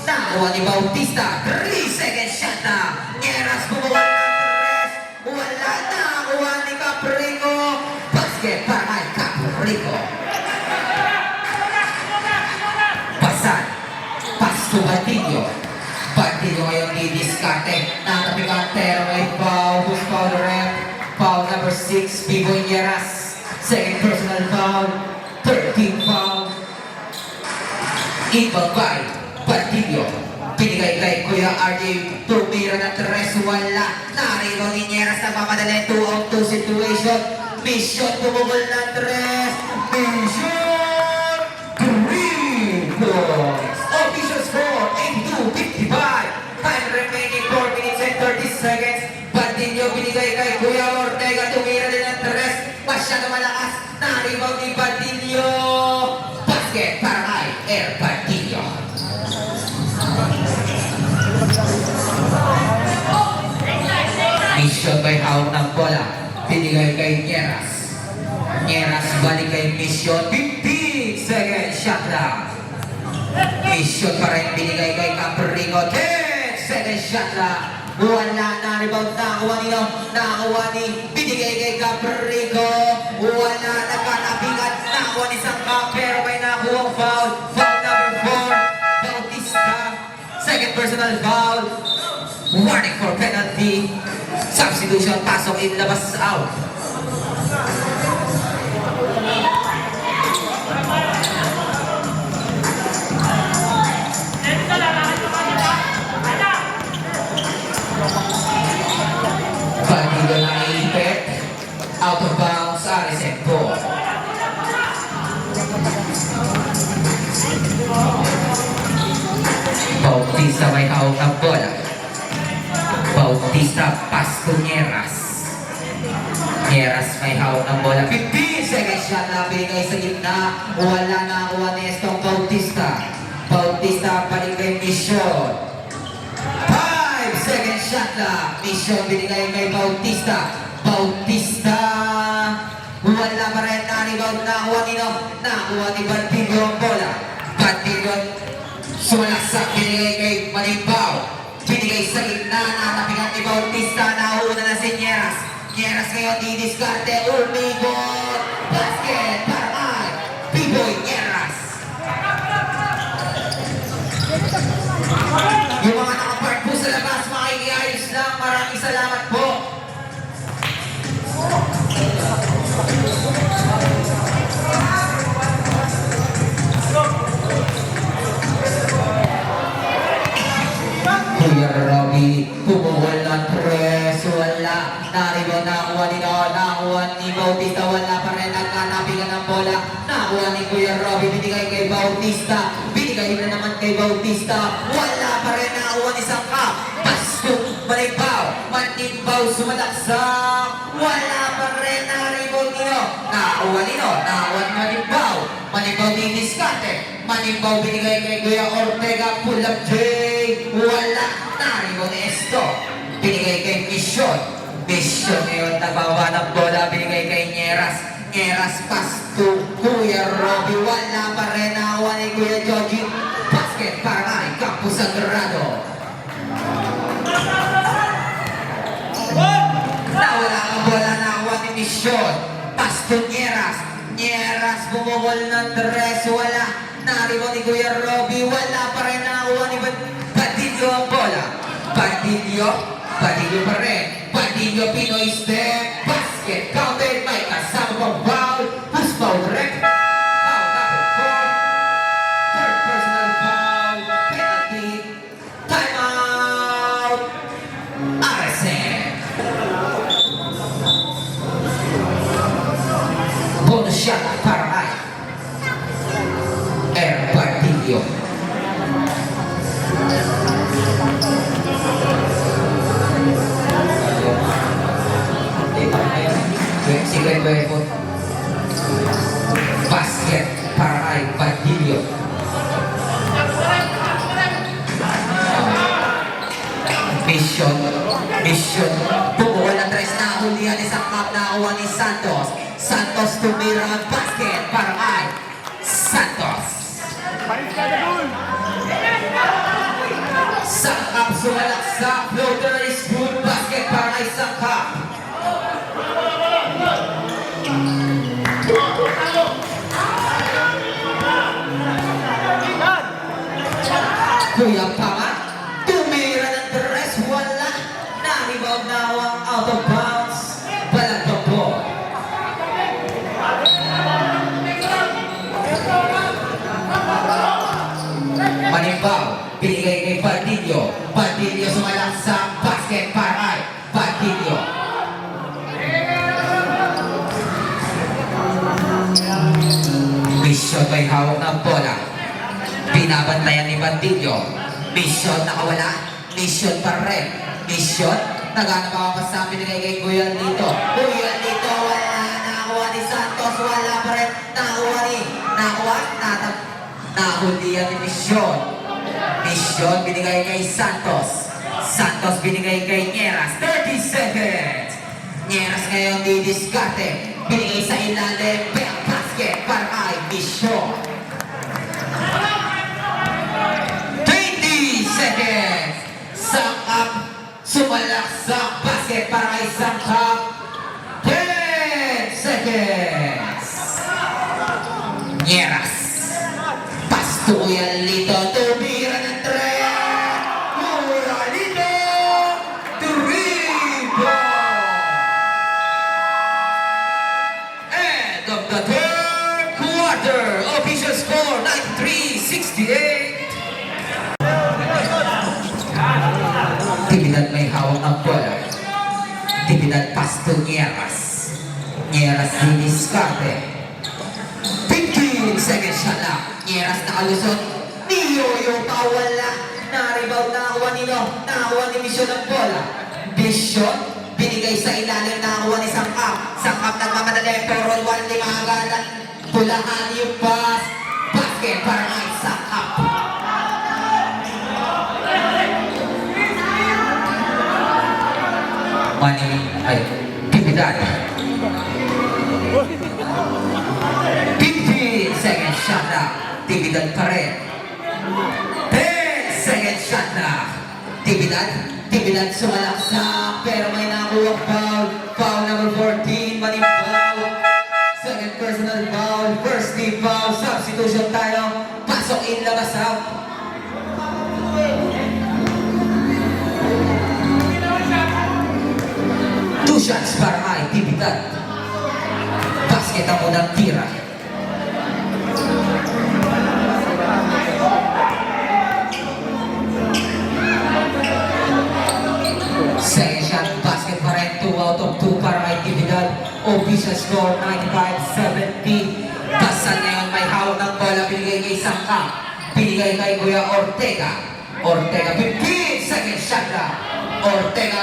Nakakuha ni Bautista. 3 second shot lang. Nieras bumuha ng tres. Wala. Nakakuha ni Caprigo. Basket para kay Caprigo. San. Pass to Batillo. Batillo ngayon didiskarte. Nakatapikan pero may foul. Who's foul the ref? Foul number 6, B-Boy Nieras. Second personal foul. 13 foul. Ibang by Batillo. Pinigay kay Kuya RJ. Tumira ng 3, wala. Narito ni Nieras na papadala 2-on-2 situation. Mission bumubol ng 3. Mission 3 points. Official score 82-55. Time remaining 4 minutes and 30 seconds. Batillo binigay kay Kuya Ortega. Tumira din ng 3. Masyado malakas. Na-rebound ni Batillo. Basket para kay Air Batillo. Mission by hawak ng bola. Binigay kay Nieras. Nieras balik kay Mission. 15 second shot lang. Mission pa rin binigay kay Caprigo. 10 second shot lang. Wala na rebound. Nakakuha nila. Nakakuha ni binigay kay Caprigo. Wala nagkanabigat. Nakakuha ni Sangka pero may nakuha foul. Foul number 4. Bautista. Second personal foul. Warning for penalty. Substitution, pasok in, labas, out. Batillo na iipit. Out of bounds, Arisen po. Bautista may hawak ng bola. Bautista, pass to Nieras. Nieras may hawak ng bola. 15 seconds shot na binigay sa gitna. Wala na ang Nestong Bautista. Bautista balik kay Mission. 5 seconds shot na. Mission binigay kay Bautista. Bautista. Wala pa rin na rebound. Nakuha nino. Nakuha ni Batillo ang bola. Batillo sumalaksak. Binigay kay Manimbaw. Binigay sa gitna, natapigan ni Bautista, nauna na si Nieras. Nieras ngayon didiskarte, umibot. Basket para kay B-Boy Nieras. Yung mga nakapark po sa labas, makikiayos lang. Maraming salamat po. Kuya Robby, pumuhol ng 3, wala. Naribo, nakuha ni Noah, nakuha ni Bautista, wala pa rin nagkanapigan ng bola. Nakuha ni Kuya Robby, binigay kay Bautista. Binigay na naman kay Bautista, wala pa rin nakuha ni Sangka. Pasto, Manimbaw, Manimbaw sumalaksak. Wala pa rin naribo nino. Nakuha nino, nakuha ni Manimbaw. Manimbaw didiskarte. Manimbaw binigay kay Kuya Ortega, pull up J. Wala. Naribo ni Esto. Binigay kay Mission. Mission ngayon nagbawa ng bola. Binigay kay Nieras. Nieras pass to Kuya Robby. Wala pa rin nakuha ni Kuya Joji. Basket para kay Campo Sagrado. Nawala ang bola. Nakuha ni Mission. Pass to Nieras. Nieras bumubol ng 3. Wala. Naribo ni Kuya Robby. Wala pa rin nakuha ni Batillo ang bola. Batillo. Batillo pa rin. Batillo Pinoy step. Basket counted. May kasama pang foul. Who's foul direct? Foul number 4. Third personal foul. Penalty. Time out. RSN. Bonus shot para kay Air Batillo. Basket para kay Batillo. Mission. Bumuhol ng 3 na hulihan isang cup na kuha ni Santos. Santos tumira ang basket para kay Santos. Sangkap sumalaksak. Floater is good. Basket para kay Sangkap. Kuya Pama, tumira ng tres, wala. Na-rebound na ang out of bounds. Balagbang ball. Manimbaw, binigay kay Padillo. Padillo sumalang sa basket para ay Padillo. Mission may hawak ng bola. Binabantayan ni Padillo. Mission nakawala. Mission pa rin. Mission, naghanap ako pa binigay kay Kuya Lito. Kuya Lito, wala. Nakakuha ni Santos, wala pa rin. Nakakuha, nahulihan ni Mission. Mission binigay kay Santos. Santos binigay kay Nieras. 30 seconds. Nieras ngayon didiskarte. Binigay sa ilalim. Back basket para kay Mission. 20 seconds. Sangkap. Sumalak sa basket para kay Sangkap. 10 seconds. Nieras. Pastuyan Lito. Tumira ng tren. Mura Lito. 3 ball. End of the third quarter. Official score 93-68. Tibidad may hawak ng bola. Tibidad pasto Nieras. Nieras diniskarte. 15 seconds shot na. Nieras nakalusot. Niyoyo pawala. Na-rebound na nakakuha nilo. Nakakuha ni Mission ng bola. Mission binigay sa ilalim. Nakakuha ni Sangkap. Sangkap nagmamadali. Pero 1-5 agad. Pulahan yung pass. Basket para kay Sangkap. Mani ay Tibidad. 15 seconds shot na. Tibidad pa rin. 10 seconds shot na. Tibidad sumalak sa pero may nakuha foul. Foul number 14. Manimbaw. Second personal foul. First team foul. Substitution tayo. Pasok in, labas out. Two shots para kay Tibidad. Basket ang unang tira. Second shot, basket pa rin. 2 out of 2 para kay Tibidad. Official score 95-70. Basal ngayon may hawak ng bola. Binigay kay Sangka. Binigay kay Kuya Ortega. Ortega, 15 second shot na. Ortega,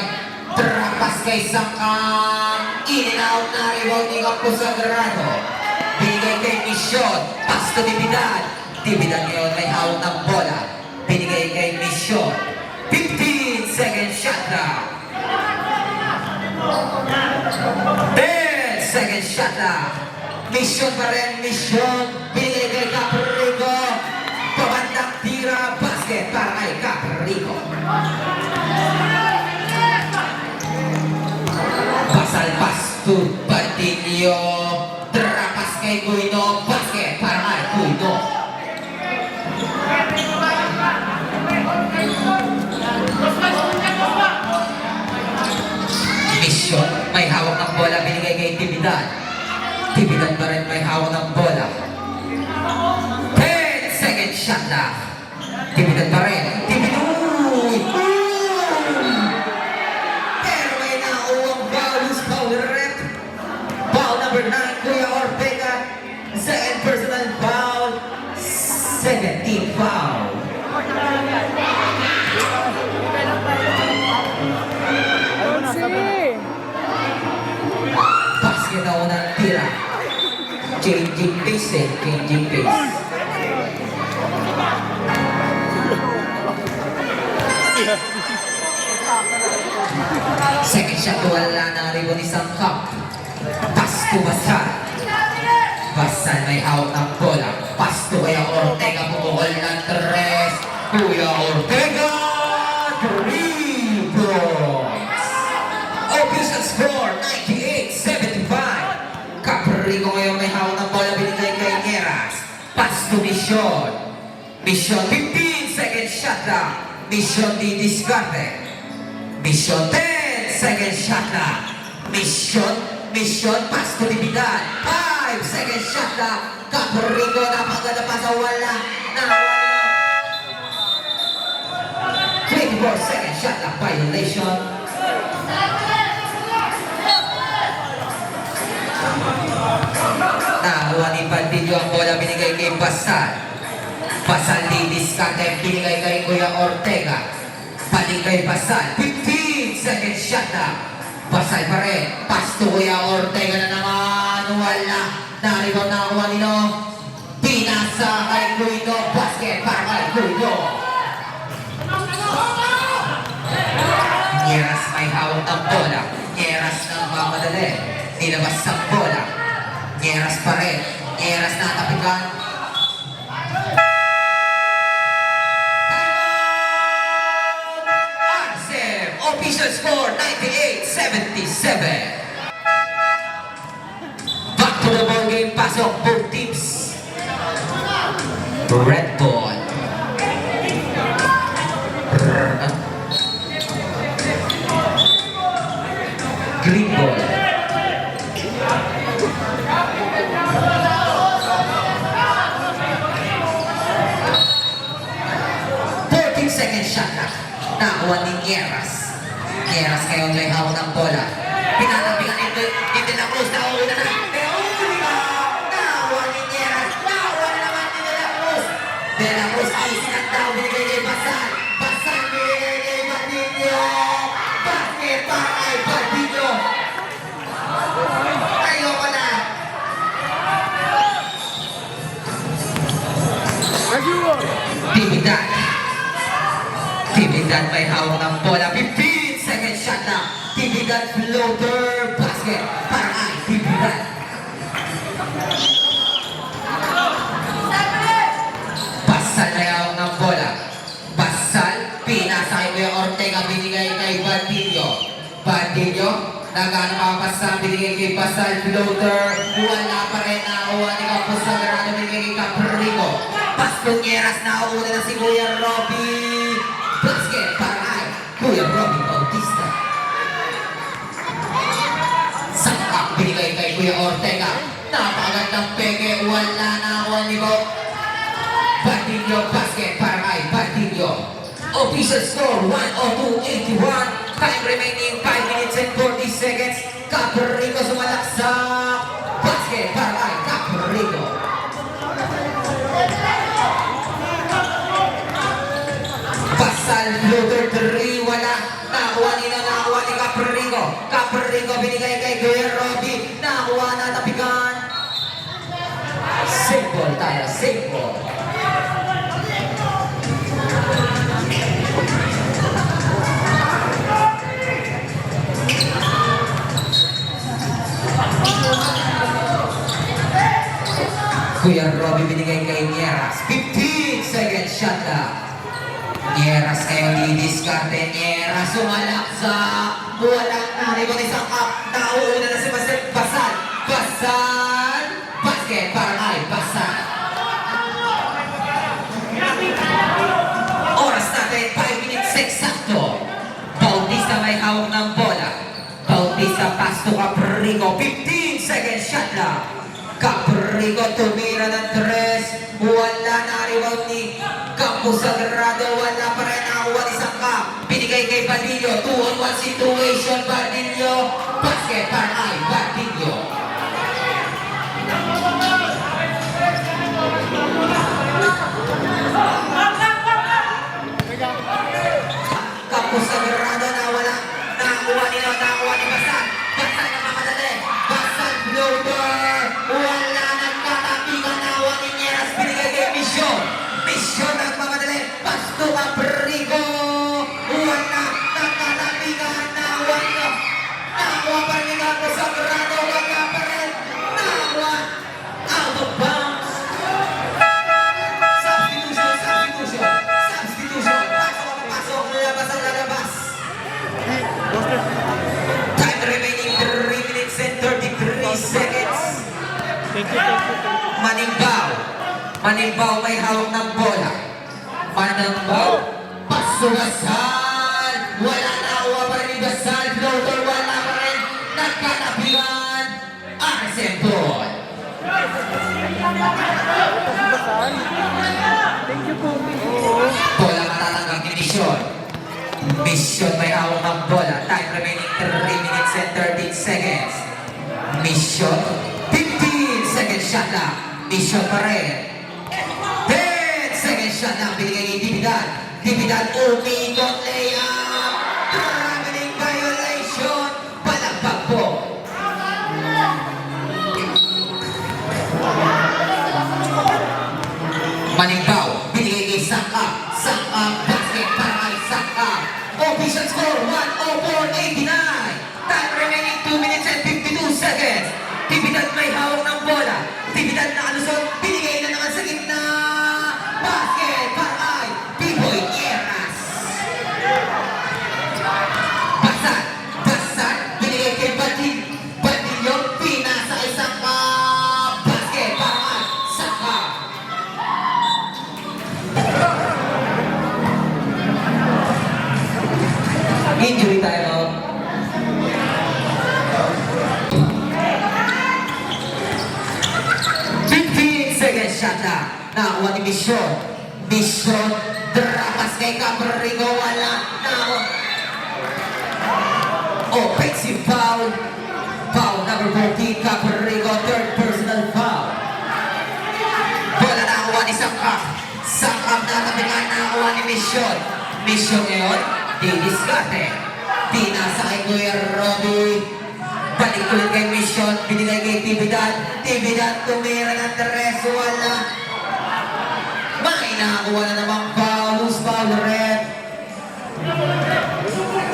trapas kay Sangka. In and out na rebound ni Campos Sagrado. Binigay kay Mission. Pass to Tibidad. Tibidad ngayon may hawak ng bola. Binigay kay Mission. 15 second shot na. 10 second shot na. Mission pa rin, Mission. Binigay kay Caprico. Pabandang tira, basket para kay Caprico. Pasal pass to Padillo. Trapas kay Guino. Basket para kay Guino. Mission, may hawak ng bola. Binigay kay Tibidad. Tibidad pa rin may hawak ng bola. 10 second shot na. Tibidad pa rin. Tibidad. Pero may nauwang foul. Who's foul rep? Foul number 9, Kuya Ortega. Second personal foul. 17 foul. Basket na unang tira. Changing pace eh. Changing pace. Second shot, wala na ribon ni Sangkap. Pass to Basal. Basal may hawak ng bola. Pass to Kuya Ortega. Pumukol ng tres. Kuya Ortega. 3 points. Official score 98-75. Caprico ngayon may hawak ng bola. Binigay kay Nieras. Pass to Mission. Mission 15 second shot lang. Mission di diskarte. Mission 10 second shot lang. Mission pastulibidad. 5 second shot lang. Caprigo napaganda pa sa wala. Nawala. 24 second shot lang. Violation. Nakuha ni Pandillo ang bola, binigay kay Basal. Basal di diskarte, binigay kay Kuya Ortega. Balik kay Basal, 15 second shot na. Basal pa rin, pass to Kuya Ortega na naman. Wala, naribaw na nakuha nino. Pinasa kay Guido, basket para kay Guido. Nieras may hawak ng bola. Nieras nang mamadali. Nilabas sa bola. Nieras pa rin. Nieras na tapikan. Arcem! Official score 98-77. Back to the ball game. Pasok both teams. Red ball. Green ball. Second shot na. Nakuha ni Nieras. Nieras ngayon may hawak ng bola. Pinatabigan ito na Cruz. Nakuha na. Pero huli ka. Nakuha ni Nieras. Nakuha na naman ni De La Cruz. De La Cruz isin ang tao. Binigay kay Basal. Basal binigay kay Badillo. Basket para kay Badillo. Ayoko na. Tibigdan. Tibigdan may hawak ng bola. 15 second shot na. Tibigdan floater basket para kay Tibigdan. Basal may hawak ng bola. Basal, pinasa kay Kuya Ortega, binigay kay Badillo. Badillo, nagano makapasa, binigay kay Basal, floater. Wala pa rin nakuha ni Campos Sagrado, binigay kay Caprigo. Pastonyeras, nakuha na si Kuya Robby. Basket para kay Kuya Robby Bautista. Sangkap binigay kay Kuya Ortega. Napakagandang peke, wala na ako ni Bo. Badillo, basket para kay Badillo. Official score 102-81. Time remaining 5 minutes and 40 seconds. Caprigo sumalaksak. Basket para kay Caprigo. Basal, floater 3, wala. Nakuha ni Caprigo. Caprigo binigay kay Kuya Robby. Nakuha na tapikan. Safe ball tayo, safe ball. Kuya Robby binigay kay Nieras. 15 second shot na. Nieras ngayon didiskarte. Nieras sumalaksak. Walang naribang isang up. Nauuna na si Basal. Basal. Basket para kay Basal. Oras natin 5 minutes eksakto. Bautista may hawak ng bola. Bautista pass to Caprigo. 15 second shot lang. Caprigo tumira ng 3. Wala na rebound ni Campos Sagrado. Wala pa rin nakuha ni Sangka. Binigay kay Badillo. 2-on-1 situation. Badillo. Basket para kay Badillo. Campos Sagrado na wala. Nakuha ni Basal. Basal na mamadali. Basal floater. Wala nagkatapigan na awa ni Nieras. Binigay kay Mission. Mission nagmamadali. Pasto Caprigo. Wala nagkatapigan na awa niyo. Nakuha pa rin ni Campos Sagrado. Wala pa rin. Nakuha. Out of bounds. Substitution. Pasok. Labas ang lalabas. Time remaining 3 minutes and 33 seconds. Thank you. Manimbaw may hawak ng bola. ng ball. Paso Basal. Wala na uwa pa rin ni Basal. Floater, wala pa rin. Nagkatabihan. RSM ball. Thank you po. Bola matatanggap ni Mission. Mission may hawak ng bola. Time remaining 3 minutes and 13 seconds. Mission, 15 seconds shot lang. Mission pa rin. 10 seconds shot lang. Binigay ni Dividad. Dividad, umikot layup. Traveling violation. Palagpag po. Maningbaw, binigay kay Saka. Saka, basket para kay Saka. Official score, 104-89. Time remaining 2 minutes and 52 seconds. Dividad may hawak ng bola. Dividad na alusot, binigay na naman sa gitna. Basket para kay B-Boy Eras. Basal, Basal, binigay kay Badillo, pinasa kay Saka. Basket para kay Saka. Injury time out. Seconds shot na. Nakakuha ni Mission. Mission, drapas kay Caprigo. Wala. Nakakuha. Offensive foul. Foul number 14, Caprigo. Third personal foul. Bola nakakuha ni Sangkap. Sangkap na tabigan nakakuha ni Mission. Mission ngayon, didiskarte. Pinasa kay Kuya Robby. Balik ulit kay Mission, binigay kay Dividad. Dividad tumira ng tres, wala. May nakakuha na namang foul. Who's foul, red?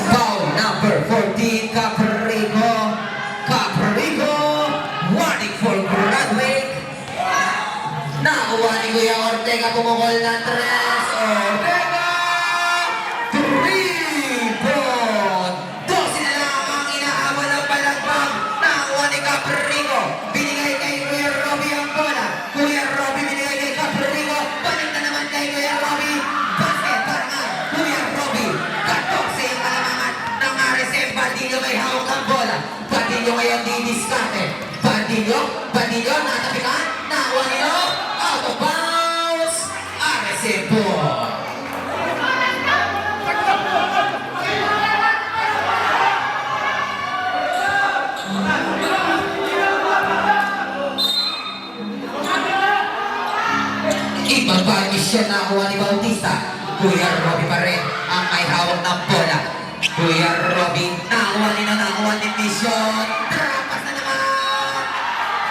Foul number 14, Caprigo. Caprigo, warning for Bradwick. Nakakuha ni Kuya Ortega, pumukol ng tres. Ortega! 3-point! 12 na lang ang inahabol ng palagbag. Nakakuha ni Caprigo. Binigay kay Kuya Robby ang bola. Kuya Robby binigay kay Caprigo. Balik na naman kay Kuya Robby. Basket para nga. Kuya Robby. 14 yung kalamangan ng RSM. Badillo may hawak ang bola. Badillo ngayon didiskarte. Badillo, natabikan. Nakakuha nilo. Out of bounds. RSM ball. Ibang parmisyon na kuha ni Bautista. Kuya Robby pa rin ang may hawak ng bola. Kuya Robby, nakuha ni Mission. Trapas na naman.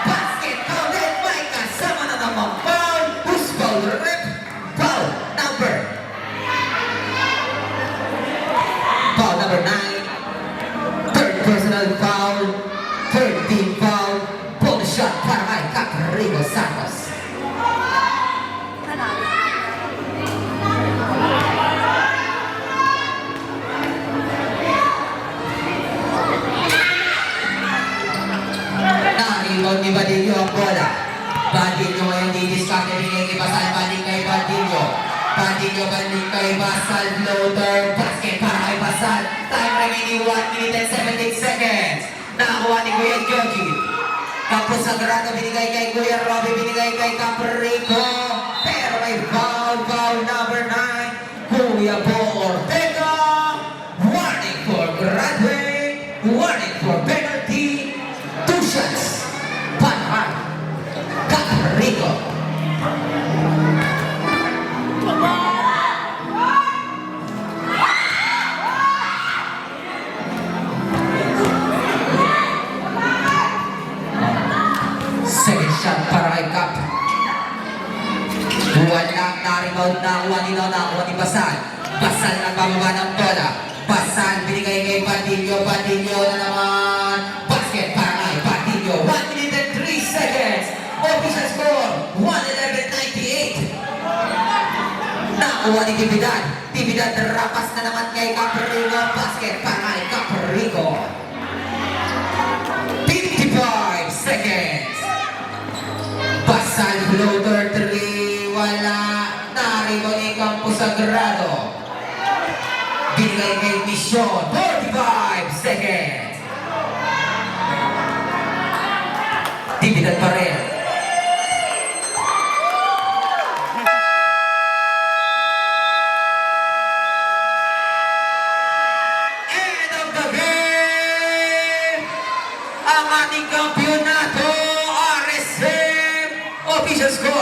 Basket counted. May kasama na naman foul. Who's foul? Rep. Foul number 9. Third personal foul. Third team foul. Bonus shot para kay Caprigo Santos. Nakalimot ni Badillo ang bola. Badillo ngayon didiskarte, binigay kay Basal, balik kay Badillo. Badillo, balik kay Basal, floater, basket para kay Basal. Time remaining 1 minute and 17 seconds. Nakakuha ni Kuya Georgie. Tapos sa grado, binigay kay Kuya Robby, binigay kay Caprigo. Pero may foul number 9. Kuya Bo Ortega. Warning for Bradwick. Warning for penalty. 2 shots. Panhan. Caprigo. Second shot para kay Cap. Walang na-rebound na kuha ni Basal. Basal nagbababa ng bola. Basal binigay kay Badillo. Badillo na naman. Basket para kay Badillo. 1 minute and 3 seconds. Official score, 111-98. Nakuha ni Dividad. Dividad rapas na naman kay Caprigo. Basket para kay Caprigo. 55 seconds. Basal floater 3. Wala. Narito ni Campo Sagrado. Binigay kay Mission, 45 seconds. Dibitan pa rin. End of the game! Ang ating kampyonato, RSM, official score.